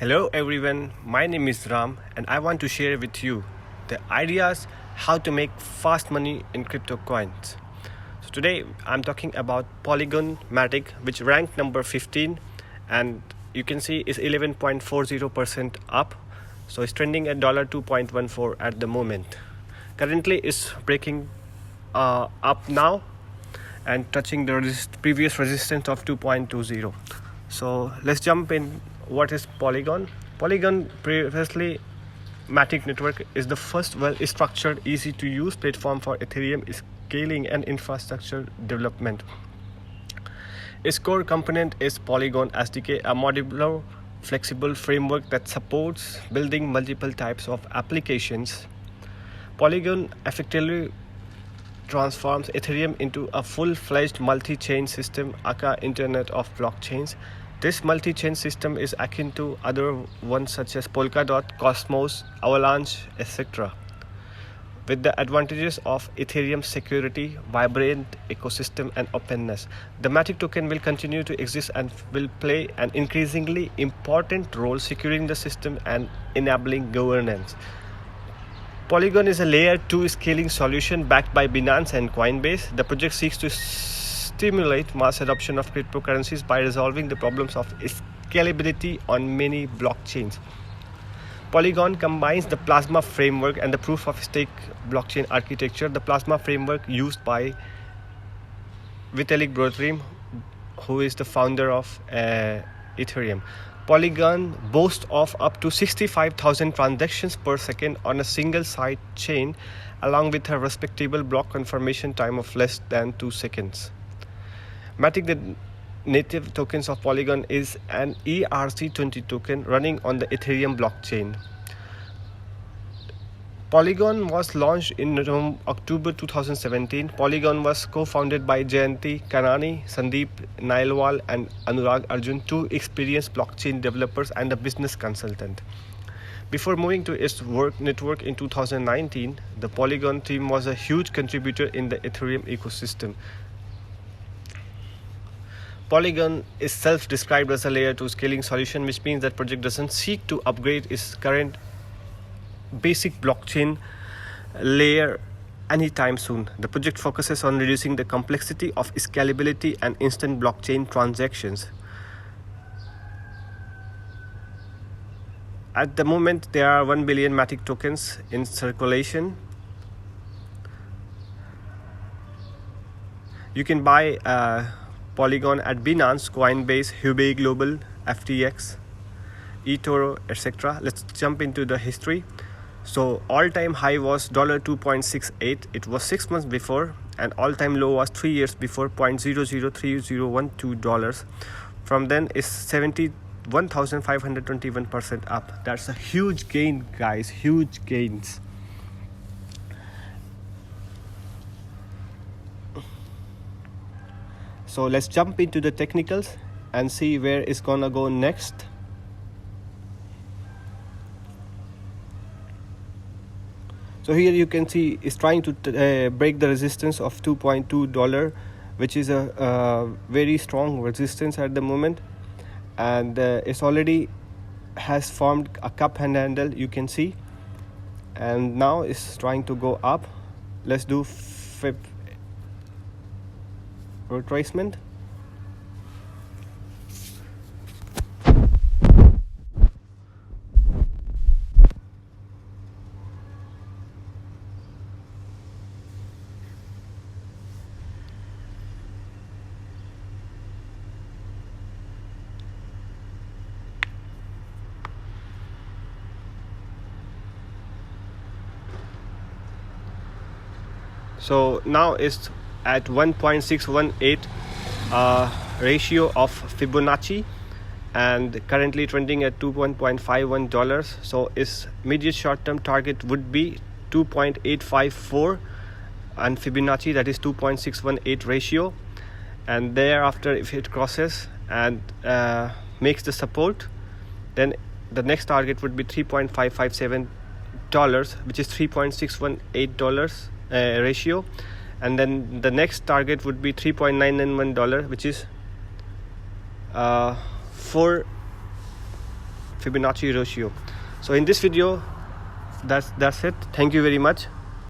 Hello everyone, my name is Ram and I want to share with you the ideas how to make fast money in crypto coins. So today I'm talking about Polygon Matic, which ranked number 15 and you can see is 11.40% up. So it's trending at $2.14 at the moment. Currently it's breaking up now and touching the previous resistance of 2.20. So let's jump in. What is Polygon? Polygon, previously Matic Network, is the first well-structured, easy-to-use platform for Ethereum scaling and infrastructure development. Its core component is Polygon SDK, a modular, flexible framework that supports building multiple types of applications. Polygon effectively transforms Ethereum into a full-fledged multi-chain system, aka Internet of Blockchains. This multi-chain system is akin to other ones such as Polkadot, Cosmos, Avalanche, etc. With the advantages of Ethereum's security, vibrant ecosystem and openness, the Matic token will continue to exist and will play an increasingly important role securing the system and enabling governance. Polygon is a layer 2 scaling solution backed by Binance and Coinbase. The project seeks to stimulate mass adoption of cryptocurrencies by resolving the problems of scalability on many blockchains. Polygon combines the Plasma framework and the proof of stake blockchain architecture. The Plasma framework used by Vitalik Buterin, who is the founder of Ethereum. Polygon boasts of up to 65,000 transactions per second on a single side chain, along with a respectable block confirmation time of less than 2 seconds. Matic, the native tokens of Polygon, is an ERC20 token running on the Ethereum blockchain. Polygon was launched in October 2017. Polygon was co-founded by Jayanti Kanani, Sandeep Nailwal and Anurag Arjun, two experienced blockchain developers and a business consultant. Before moving to its work network in 2019, the Polygon team was a huge contributor in the Ethereum ecosystem. Polygon is self-described as a layer 2 scaling solution, which means that project doesn't seek to upgrade its current basic blockchain layer anytime soon. The project focuses on reducing the complexity of scalability and instant blockchain transactions. At the moment, there are 1 billion Matic tokens in circulation. You can buy Polygon at Binance, Coinbase, Huobi Global, FTX, eToro, etc. Let's jump into the history. So all-time high was $2.68. It was 6 months before, and all-time low was 3 years before, $0.003012. From then it's 71,521% up. That's a huge gain, guys, huge gains. So let's jump into the technicals and see where it's gonna go next. So here you can see it's trying to break the resistance of $2.2, which is a very strong resistance at the moment, and it's already has formed a cup handle, you can see, and now it's trying to go up. Let's do Fib retracement. So now it's at 1.618 ratio of Fibonacci and currently trending at $1.51. So its immediate short-term target would be 2.854 and Fibonacci, that is 2.618 ratio, and thereafter if it crosses and makes the support, then the next target would be $3.557, which is $3.618 ratio, and then the next target would be $3.991, which is Fibonacci ratio. So in this video, that's it. Thank you very much.